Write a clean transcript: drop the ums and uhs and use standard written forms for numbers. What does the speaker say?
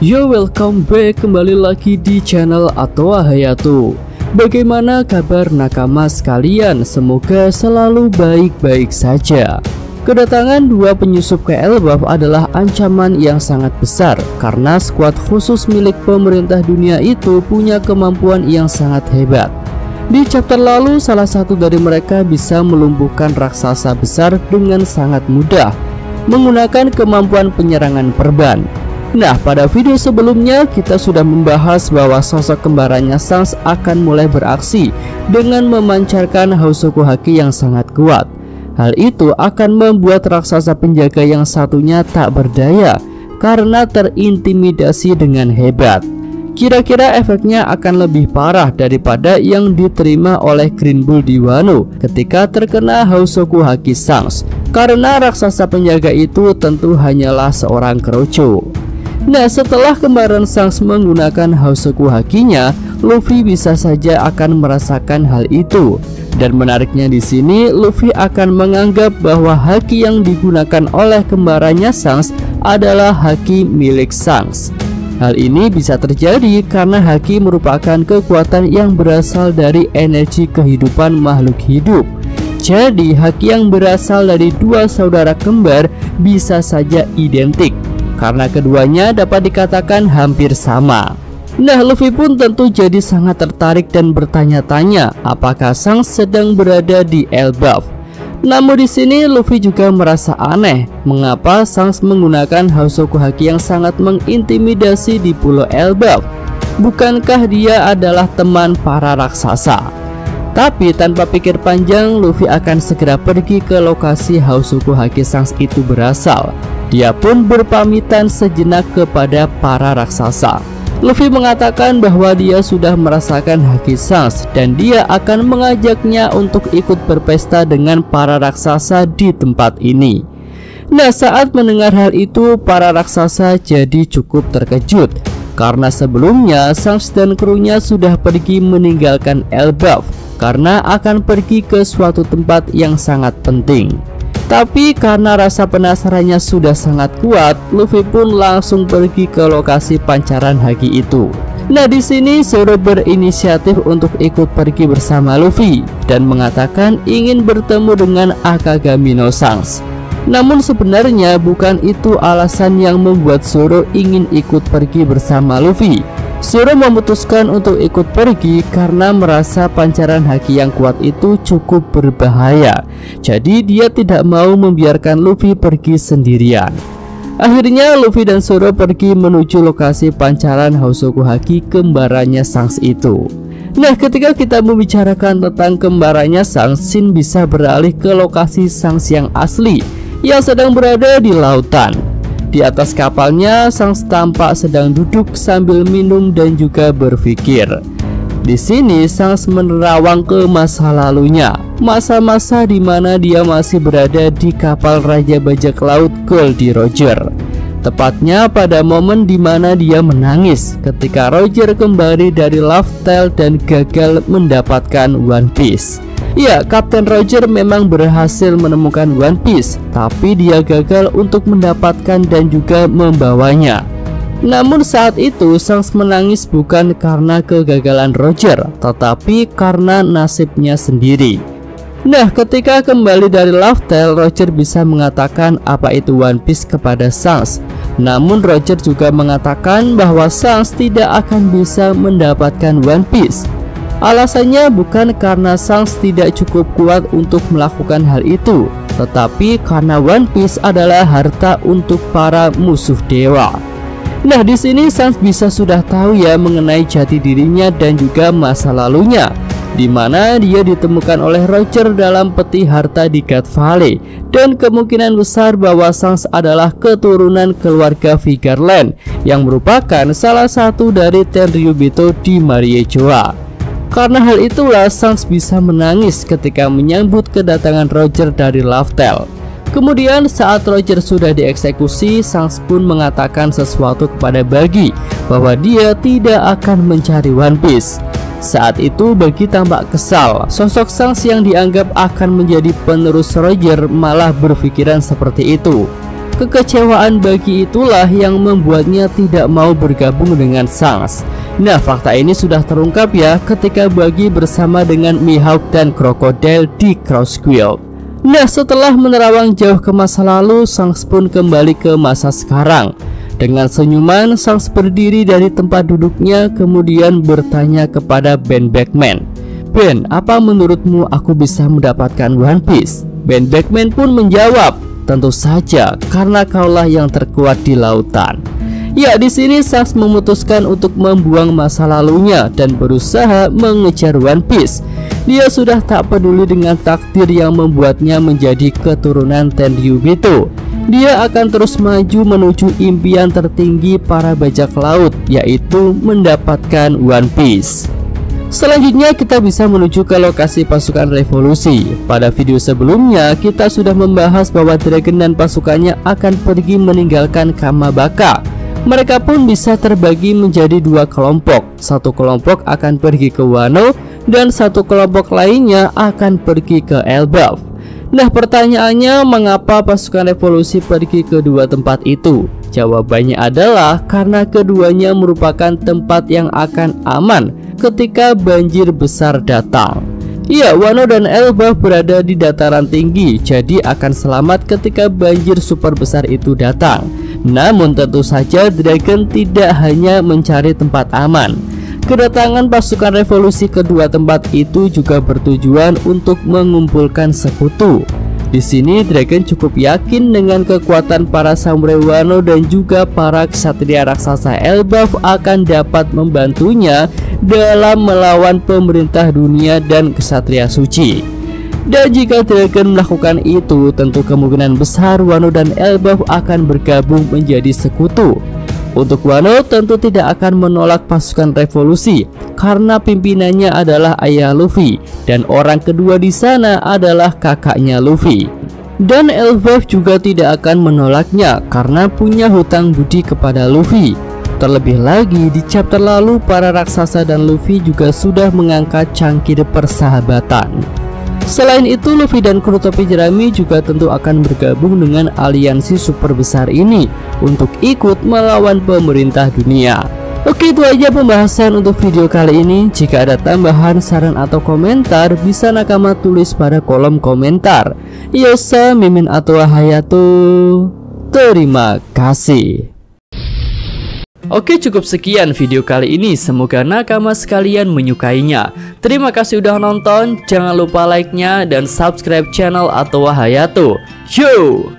Yo, welcome back, kembali lagi di channel Atoa Hayato. Bagaimana kabar nakama sekalian? Semoga selalu baik-baik saja. Kedatangan dua penyusup ke Elbaf adalah ancaman yang sangat besar karena skuad khusus milik pemerintah dunia itu punya kemampuan yang sangat hebat. Di chapter lalu, salah satu dari mereka bisa melumpuhkan raksasa besar dengan sangat mudah menggunakan kemampuan penyerangan perban. Nah, pada video sebelumnya kita sudah membahas bahwa sosok kembarannya Shanks akan mulai beraksi dengan memancarkan Housoku Haki yang sangat kuat. Hal itu akan membuat raksasa penjaga yang satunya tak berdaya karena terintimidasi dengan hebat. Kira-kira efeknya akan lebih parah daripada yang diterima oleh Green Bull di Wano ketika terkena Housoku Haki Shanks, karena raksasa penjaga itu tentu hanyalah seorang keroco. Nah, setelah kembaran Shanks menggunakan Housoku Hakinya, Luffy bisa saja akan merasakan hal itu. Dan menariknya di sini, Luffy akan menganggap bahwa haki yang digunakan oleh kembarannya Shanks adalah haki milik Shanks. Hal ini bisa terjadi karena haki merupakan kekuatan yang berasal dari energi kehidupan makhluk hidup. Jadi, haki yang berasal dari dua saudara kembar bisa saja identik karena keduanya dapat dikatakan hampir sama. Nah, Luffy pun tentu jadi sangat tertarik dan bertanya-tanya apakah Shanks sedang berada di Elbaf. Namun di sini Luffy juga merasa aneh mengapa Shanks menggunakan Housoku Haki yang sangat mengintimidasi di Pulau Elbaf. Bukankah dia adalah teman para raksasa? Tapi tanpa pikir panjang, Luffy akan segera pergi ke lokasi Housoku Haki Shanks itu berasal. Dia pun berpamitan sejenak kepada para raksasa. Luffy mengatakan bahwa dia sudah merasakan haki Shanks dan dia akan mengajaknya untuk ikut berpesta dengan para raksasa di tempat ini. Nah, saat mendengar hal itu, para raksasa jadi cukup terkejut karena sebelumnya Shanks dan krunya sudah pergi meninggalkan Elbaf karena akan pergi ke suatu tempat yang sangat penting. Tapi karena rasa penasarannya sudah sangat kuat, Luffy pun langsung pergi ke lokasi pancaran haki itu. Nah, di sini Zoro berinisiatif untuk ikut pergi bersama Luffy dan mengatakan ingin bertemu dengan Akagami no Shanks. Namun sebenarnya bukan itu alasan yang membuat Zoro ingin ikut pergi bersama Luffy. Zoro memutuskan untuk ikut pergi karena merasa pancaran haki yang kuat itu cukup berbahaya. Jadi dia tidak mau membiarkan Luffy pergi sendirian. Akhirnya Luffy dan Zoro pergi menuju lokasi pancaran Housoku Haki kembarannya Shanks itu. Nah, ketika kita membicarakan tentang kembarannya Shanks, Shin bisa beralih ke lokasi Shanks yang asli yang sedang berada di lautan. Di atas kapalnya, Shanks tampak sedang duduk sambil minum dan juga berpikir. Di sini Shanks menerawang ke masa lalunya, masa-masa di mana dia masih berada di kapal Raja Bajak Laut Goldie Roger. Tepatnya pada momen di mana dia menangis ketika Roger kembali dari Laftel dan gagal mendapatkan One Piece. Ya, Kapten Roger memang berhasil menemukan One Piece, tapi dia gagal untuk mendapatkan dan juga membawanya. Namun saat itu Shanks menangis bukan karena kegagalan Roger, tetapi karena nasibnya sendiri. Nah, ketika kembali dari Laftel, Roger bisa mengatakan apa itu One Piece kepada Shanks. Namun Roger juga mengatakan bahwa Shanks tidak akan bisa mendapatkan One Piece. Alasannya bukan karena Shanks tidak cukup kuat untuk melakukan hal itu, tetapi karena One Piece adalah harta untuk para musuh dewa. Nah, di sini Shanks bisa sudah tahu ya mengenai jati dirinya dan juga masa lalunya, di mana dia ditemukan oleh Roger dalam peti harta di God Valley, dan kemungkinan besar bahwa Shanks adalah keturunan keluarga Vigarland yang merupakan salah satu dari Tenryubito di Mariejoa. Karena hal itulah Shanks bisa menangis ketika menyambut kedatangan Roger dari Laftel. Kemudian saat Roger sudah dieksekusi, Shanks pun mengatakan sesuatu kepada Buggy bahwa dia tidak akan mencari One Piece. Saat itu Buggy tampak kesal. Sosok Shanks yang dianggap akan menjadi penerus Roger malah berpikiran seperti itu. Kekecewaan Buggy itulah yang membuatnya tidak mau bergabung dengan Shanks. Nah, fakta ini sudah terungkap ya ketika Buggy bersama dengan Mihawk dan Crocodile di Cross Guild. Nah, setelah menerawang jauh ke masa lalu, Shanks pun kembali ke masa sekarang. Dengan senyuman, Shanks berdiri dari tempat duduknya kemudian bertanya kepada Ben Beckman. Ben, apa menurutmu aku bisa mendapatkan One Piece? Ben Beckman pun menjawab, tentu saja, karena kaulah yang terkuat di lautan. Ya, di sini Shanks memutuskan untuk membuang masa lalunya dan berusaha mengejar One Piece. Dia sudah tak peduli dengan takdir yang membuatnya menjadi keturunan Tenryubito. Dia akan terus maju menuju impian tertinggi para bajak laut, yaitu mendapatkan One Piece. Selanjutnya kita bisa menuju ke lokasi pasukan revolusi. Pada video sebelumnya kita sudah membahas bahwa Dragon dan pasukannya akan pergi meninggalkan Kamabaka. Mereka pun bisa terbagi menjadi dua kelompok. Satu kelompok akan pergi ke Wano dan satu kelompok lainnya akan pergi ke Elbaf. Nah, pertanyaannya, mengapa pasukan revolusi pergi ke dua tempat itu? Jawabannya adalah karena keduanya merupakan tempat yang akan aman ketika banjir besar datang. Ya, Wano dan Elbaf berada di dataran tinggi, jadi akan selamat ketika banjir super besar itu datang. Namun tentu saja Dragon tidak hanya mencari tempat aman. Kedatangan pasukan revolusi kedua tempat itu juga bertujuan untuk mengumpulkan sekutu. Di sini Dragon cukup yakin dengan kekuatan para samurai Wano dan juga para ksatria raksasa Elbaf akan dapat membantunya dalam melawan pemerintah dunia dan ksatria suci. Dan jika Dragon melakukan itu, tentu kemungkinan besar Wano dan Elbaf akan bergabung menjadi sekutu. Untuk Wano tentu tidak akan menolak pasukan revolusi karena pimpinannya adalah ayah Luffy dan orang kedua di sana adalah kakaknya Luffy. Dan Elbaf juga tidak akan menolaknya karena punya hutang budi kepada Luffy. Terlebih lagi di chapter lalu para raksasa dan Luffy juga sudah mengangkat cangkir persahabatan. Selain itu, Luffy dan kru topi jerami juga tentu akan bergabung dengan aliansi super besar ini untuk ikut melawan pemerintah dunia. Oke, itu aja pembahasan untuk video kali ini. Jika ada tambahan, saran atau komentar, bisa nakama tulis pada kolom komentar. Yosa, Mimin atau Hayato. Terima kasih. Oke, cukup sekian video kali ini. Semoga nakama sekalian menyukainya. Terima kasih udah nonton. Jangan lupa like-nya dan subscribe channel Atowa Hayato. Yo!